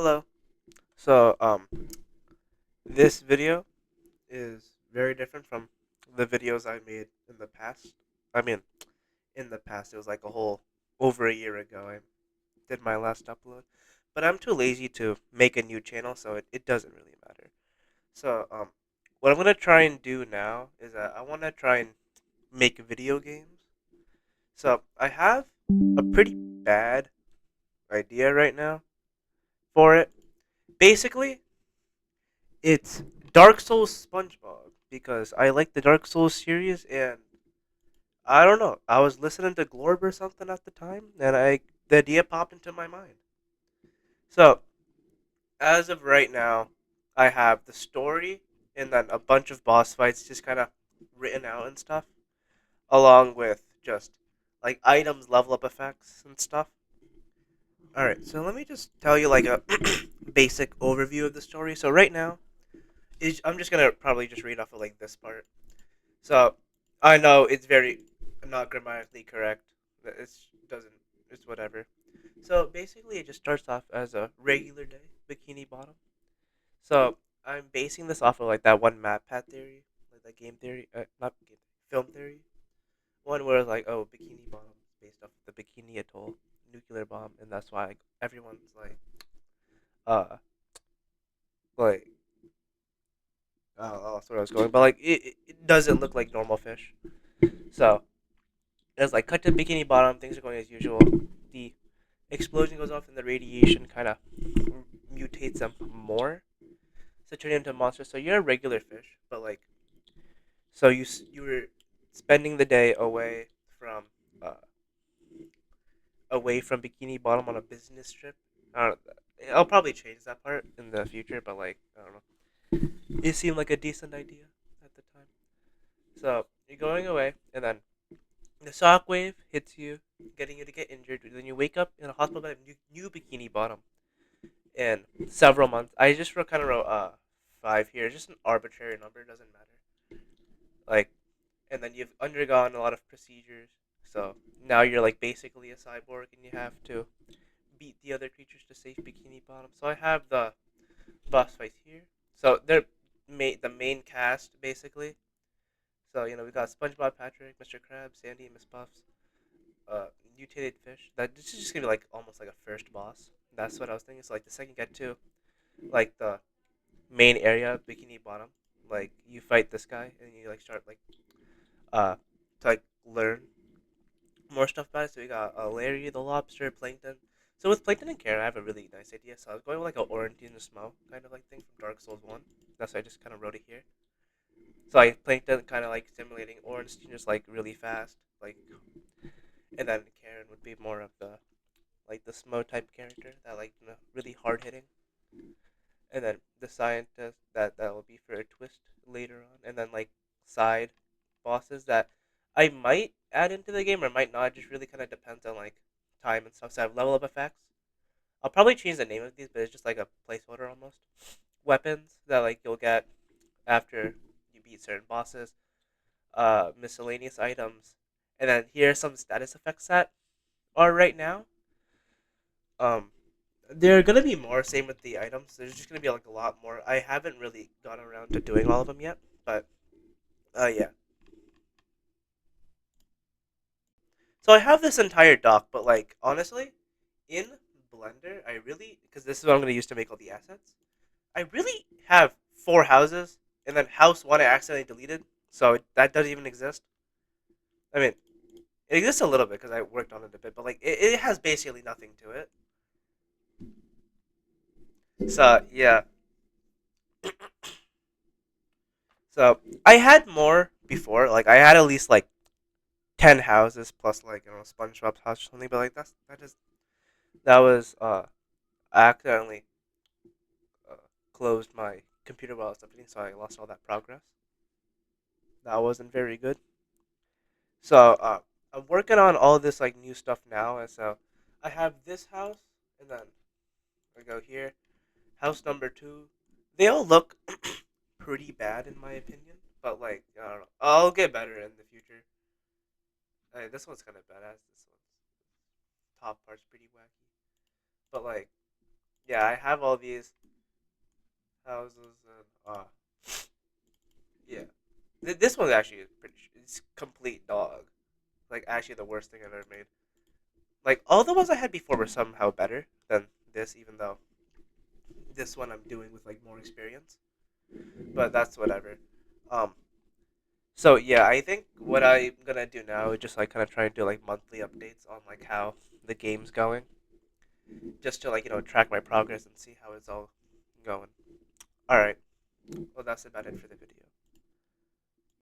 Hello. So, this video is very different from the videos I made in the past. I mean, in the past, it was like a whole over a year ago. I did my last upload, but I'm too lazy to make a new channel, so it doesn't really matter. So, what I'm gonna try and do now is that I want to try and make video games. So, I have a pretty bad idea right now for it. Basically, it's Dark Souls SpongeBob because I like the Dark Souls series and I don't know. I was listening to Glorb or something at the time and I the idea popped into my mind. So, as of right now, I have the story and then a bunch of boss fights just kind of written out and stuff along with just like items, level up effects and stuff. All right, so let me just tell you like a basic overview of the story. So right now, I'm just gonna probably just read off of like this part. So I know it's very not grammatically correct. It's doesn't. It's whatever. So basically, it just starts off as a regular day, Bikini Bottom. So I'm basing this off of like that one map pad theory, like that game theory, not game, film theory. One where it's like, oh, Bikini Bottom is based off of the Bikini Atoll nuclear bomb, and that's why like, everyone's uh, like, oh, that's where I was going, but like, it doesn't look like normal fish. So it's like cut to Bikini Bottom, things are going as usual. The explosion goes off, and the radiation kind of mutates them more, so turn into monsters. So you're a regular fish, but like, so you were spending the day from uh, away from Bikini Bottom on a business trip. I don't know. I'll probably change that part in the future, but like I don't know. It seemed like a decent idea at the time. So you're going away, and then the shockwave hits you, getting you to get injured. Then you wake up in a hospital bed, new Bikini Bottom, in several months. I just kind of wrote 5 here. It's just an arbitrary number. It doesn't matter. Like, and then you've undergone a lot of procedures. So now you're like basically a cyborg, and you have to beat the other creatures to save Bikini Bottom. So I have the boss fight here. So they're the main cast basically. So we got SpongeBob, Patrick, Mr. Krabs, Sandy, Miss Puffs, uh, mutated fish. That this is just gonna be like almost like a first boss. That's what I was thinking. So like the second get to like the main area, Bikini Bottom, like you fight this guy and you like start like uh to like learn more stuff about it. So we got Larry the lobster, Plankton. So with Plankton and Karen, I have a really nice idea. So I was going with like a Orange in the Smoke kind of like thing from Dark Souls One. That's why I just kind of wrote it here. So I Plankton kind of like simulating Orange, just like really fast, like, and then Karen would be more of the like the Smo type character that like really hard hitting, and then the scientist that will be for a twist later on, and then like side bosses that I might add into the game or might not. It just really kind of depends on like time and stuff. So I have level up effects. I'll probably change the name of these, but it's just like a placeholder almost. Weapons that like you'll get after you beat certain bosses. Miscellaneous items, and then here are some status effects that are right now. Um, there are gonna be more. Same with the items. There's just gonna be like a lot more. I haven't really gone around to doing all of them yet, but yeah. So I have this entire doc, but like honestly, in Blender, I really because this is what I'm gonna use to make all the assets. I really have 4 houses, and then house one I accidentally deleted, so that doesn't even exist. I mean, it exists a little bit because I worked on it a bit, but like it has basically nothing to it. So yeah, so I had more before. Like I had at least like 10 houses plus like SpongeBob's house or something. But like that was I accidentally uh, closed my computer while I was updating, so I lost all that progress. That wasn't very good. So I'm working on all this like new stuff now, and so I have this house, and then I go here, house number two. They all look pretty bad in my opinion, but like I don't know, I'll get better in the future. This one's kind of badass. This one's top part's pretty wacky, but like yeah, I have all these houses and yeah. This one's actually pretty. It's complete dog. Like actually the worst thing I've ever made. Like all the ones I had before were somehow better than this, even though this one I'm doing with like more experience. But that's whatever. Um. So yeah, I think what I'm gonna do now is just like kind of try and do like monthly updates on like how the game's going, just to like track my progress and see how it's all going. All right. Well, that's about it for the video.